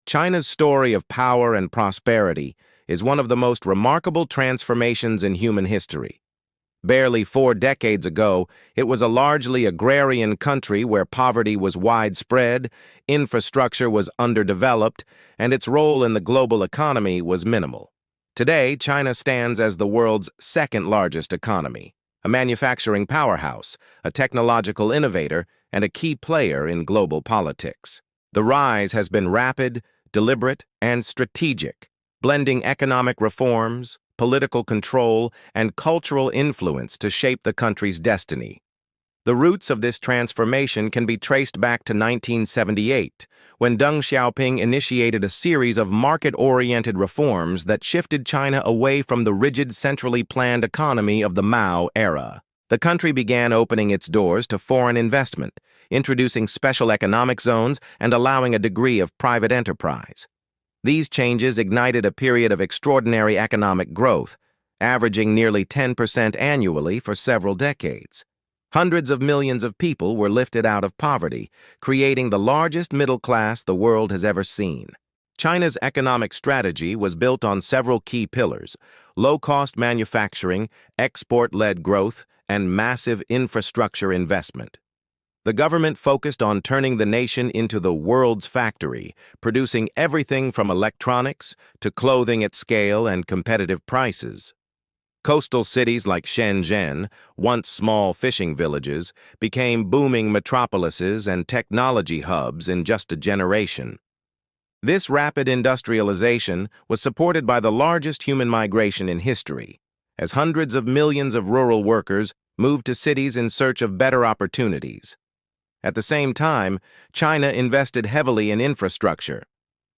China's story of power and prosperity is one of the most remarkable transformations in human history. Barely 4 decades ago, it was a largely agrarian country where poverty was widespread, infrastructure was underdeveloped, and its role in the global economy was minimal. Today, China stands as the world's second-largest economy, a manufacturing powerhouse, a technological innovator, and a key player in global politics. The rise has been rapid, deliberate, and strategic, blending economic reforms, political control, and cultural influence to shape the country's destiny. The roots of this transformation can be traced back to 1978, when Deng Xiaoping initiated a series of market-oriented reforms that shifted China away from the rigid, centrally planned economy of the Mao era. The country began opening its doors to foreign investment, introducing special economic zones and allowing a degree of private enterprise. These changes ignited a period of extraordinary economic growth, averaging nearly 10% annually for several decades. Hundreds of millions of people were lifted out of poverty, creating the largest middle class the world has ever seen. China's economic strategy was built on several key pillars: low-cost manufacturing, export-led growth, and massive infrastructure investment. The government focused on turning the nation into the world's factory, producing everything from electronics to clothing at scale and competitive prices. Coastal cities like Shenzhen, once small fishing villages, became booming metropolises and technology hubs in just a generation. This rapid industrialization was supported by the largest human migration in history, as hundreds of millions of rural workers moved to cities in search of better opportunities. At the same time, China invested heavily in infrastructure.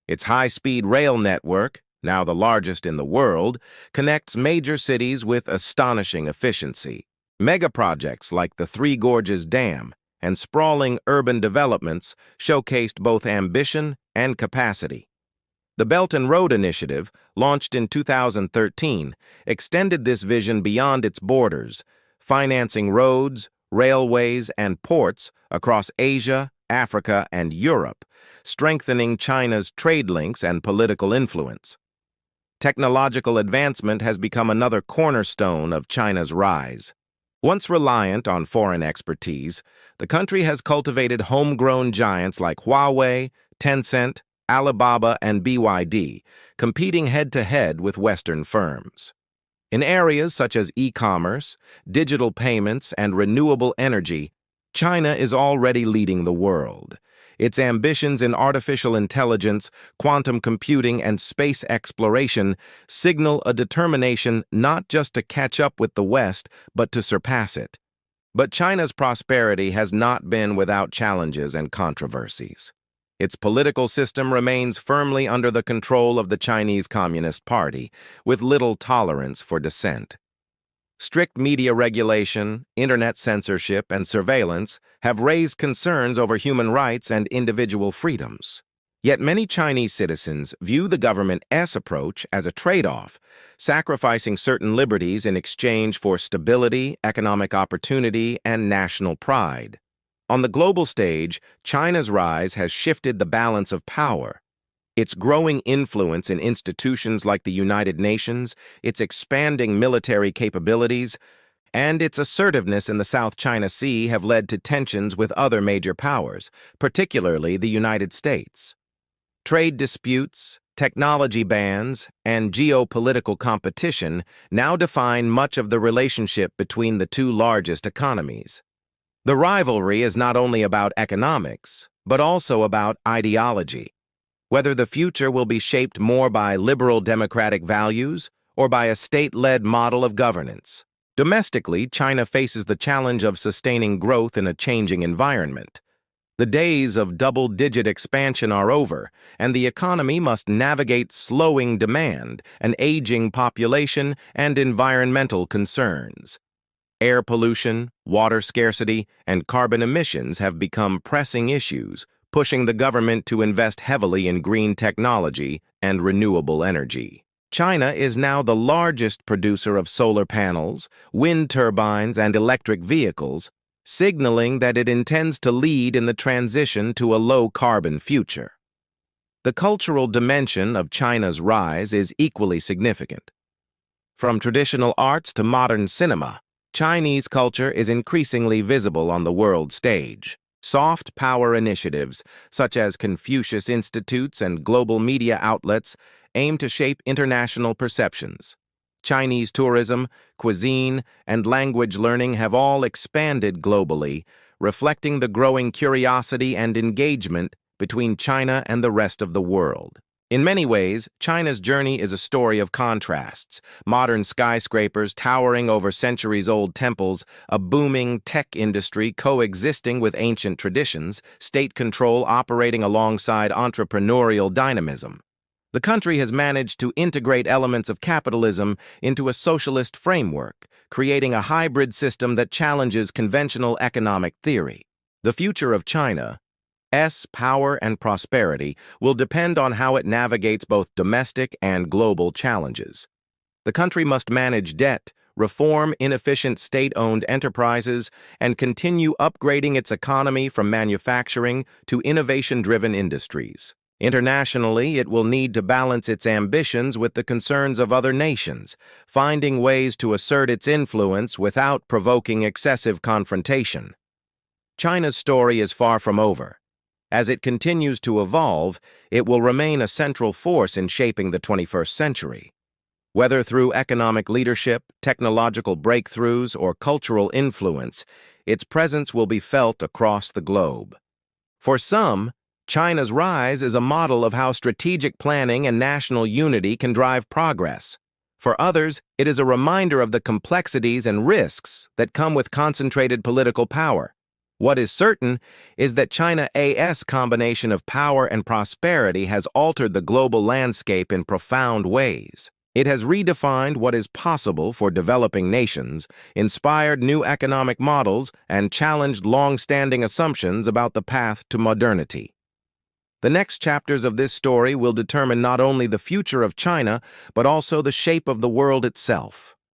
Its high-speed rail network, now the largest in the world, connects major cities with astonishing efficiency. Megaprojects like the Three Gorges Dam and sprawling urban developments showcased both ambition and capacity. The Belt and Road Initiative, launched in 2013, extended this vision beyond its borders, financing roads, railways, and ports across Asia, Africa, and Europe, strengthening China's trade links and political influence. Technological advancement has become another cornerstone of China's rise. Once reliant on foreign expertise, the country has cultivated homegrown giants like Huawei, Tencent, Alibaba, and BYD, competing head-to-head with Western firms. In areas such as e-commerce, digital payments, and renewable energy, China is already leading the world. Its ambitions in artificial intelligence, quantum computing, and space exploration signal a determination not just to catch up with the West, but to surpass it. But China's prosperity has not been without challenges and controversies. Its political system remains firmly under the control of the Chinese Communist Party, with little tolerance for dissent. Strict media regulation, internet censorship, and surveillance have raised concerns over human rights and individual freedoms. Yet many Chinese citizens view the government's approach as a trade-off, sacrificing certain liberties in exchange for stability, economic opportunity, and national pride. On the global stage, China's rise has shifted the balance of power. Its growing influence in institutions like the United Nations, its expanding military capabilities, and its assertiveness in the South China Sea have led to tensions with other major powers, particularly the United States. Trade disputes, technology bans, and geopolitical competition now define much of the relationship between the two largest economies. The rivalry is not only about economics, but also about ideology. Whether the future will be shaped more by liberal democratic values or by a state-led model of governance. Domestically, China faces the challenge of sustaining growth in a changing environment. The days of double-digit expansion are over, and the economy must navigate slowing demand, an aging population, and environmental concerns. Air pollution, water scarcity, and carbon emissions have become pressing issues, pushing the government to invest heavily in green technology and renewable energy. China is now the largest producer of solar panels, wind turbines, and electric vehicles, signaling that it intends to lead in the transition to a low-carbon future. The cultural dimension of China's rise is equally significant. From traditional arts to modern cinema, Chinese culture is increasingly visible on the world stage. Soft power initiatives, such as Confucius Institutes and global media outlets, aim to shape international perceptions. Chinese tourism, cuisine, and language learning have all expanded globally, reflecting the growing curiosity and engagement between China and the rest of the world. In many ways, China's journey is a story of contrasts. Modern skyscrapers towering over centuries-old temples, a booming tech industry coexisting with ancient traditions, state control operating alongside entrepreneurial dynamism. The country has managed to integrate elements of capitalism into a socialist framework, creating a hybrid system that challenges conventional economic theory. The future of China's power and prosperity will depend on how it navigates both domestic and global challenges. The country must manage debt, reform inefficient state-owned enterprises, and continue upgrading its economy from manufacturing to innovation-driven industries. Internationally, it will need to balance its ambitions with the concerns of other nations, finding ways to assert its influence without provoking excessive confrontation. China's story is far from over. As it continues to evolve, it will remain a central force in shaping the 21st century. Whether through economic leadership, technological breakthroughs, or cultural influence, its presence will be felt across the globe. For some, China's rise is a model of how strategic planning and national unity can drive progress. For others, it is a reminder of the complexities and risks that come with concentrated political power. What is certain is that China's combination of power and prosperity has altered the global landscape in profound ways. It has redefined what is possible for developing nations, inspired new economic models, and challenged long-standing assumptions about the path to modernity. The next chapters of this story will determine not only the future of China, but also the shape of the world itself.